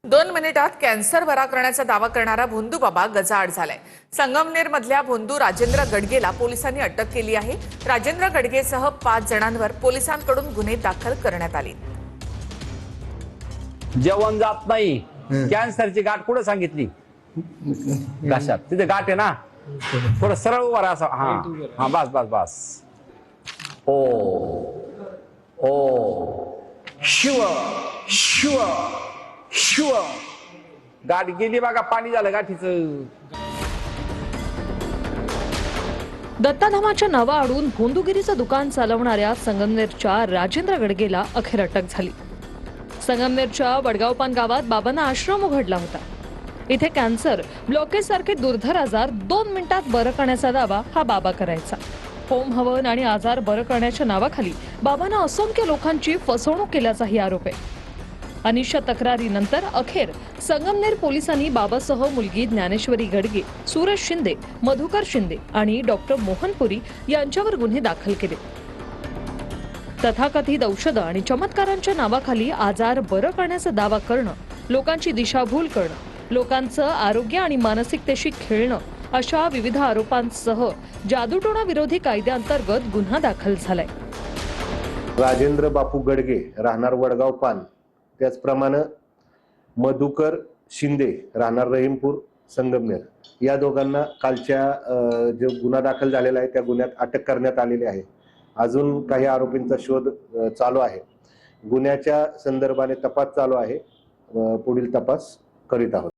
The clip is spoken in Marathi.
2 मिनिटात कॅन्सर बरा करण्याचा दावा करणारा भोंदू बाबा गजाआड झालाय। संगमनेर मधल्या भोंदू राजेंद्र गडगेला पोलिसांनी अटक केली आहे। राजेंद्र गडगेसह 5 जणांवर पोलिसांकडून गुन्हे दाखल करण्यात आले। जेवण जात नाही, कॅन्सरची गाठ कुठे सांगितली? घशात, तिथे गाठ आहे ना, थोडं सरळ उभा राहा असं। हा हा, बस बस बस। ओ ओ शिव शिव शिव। गाठ गेली बघा, पाणी झालं गाठीचं। दत्ताधामाच्या नावाआडून भोंदूगिरीचं दुकान चालवणाऱ्या संगमनेरच्या राजेंद्र गडगेला अखेर अटक झाली। संगमनेरच्या वडगावपान गावात बाबांना आश्रम उघडला होता। इथे कॅन्सर, ब्लॉकेज सारखे दुर्धर आजार 2 मिनिटात बरं करण्याचा दावा हा बाबा करायचा। होम हवन आणि आजार बरं करण्याच्या नावाखाली बाबांना असंख्य लोकांची फसवणूक केल्याचाही आरोप आहे। अनिष्ट तक्रारीनंतर अखेर संगमनेर पोलिसांनी बाबासह मुलगी ज्ञानेश्वरी गडगे, सूरज शिंदे, मधुकर शिंदे आणि डॉक्टर मोहनपुरी यांच्यावर गुन्हे दाखल केले। तथाकथित औषधं आणि चमत्कारांच्या नावाखाली आजार बरं करण्याचा दावा करणं, लोकांची दिशाभूल करणं, लोकांचं आरोग्य आणि मानसिकतेशी खेळणं अशा विविध आरोपांसह जादूटोणा विरोधी कायद्याअंतर्गत गुन्हा दाखल झालाय। राजेंद्र बापू गडगे राहणार वडगाव पान, त्याचप्रमाणे मधुकर शिंदे राहणार रहीमपूर संगमनेर, या दोघांना कालच्या जो गुन्हा दाखल झालेला आहे त्या गुन्ह्यात अटक करण्यात आलेली आहे। अजून काही आरोपींचा शोध चालू आहे। गुन्ह्याच्या संदर्भाने तपास चालू आहे, पुढील तपास करीत आहोत।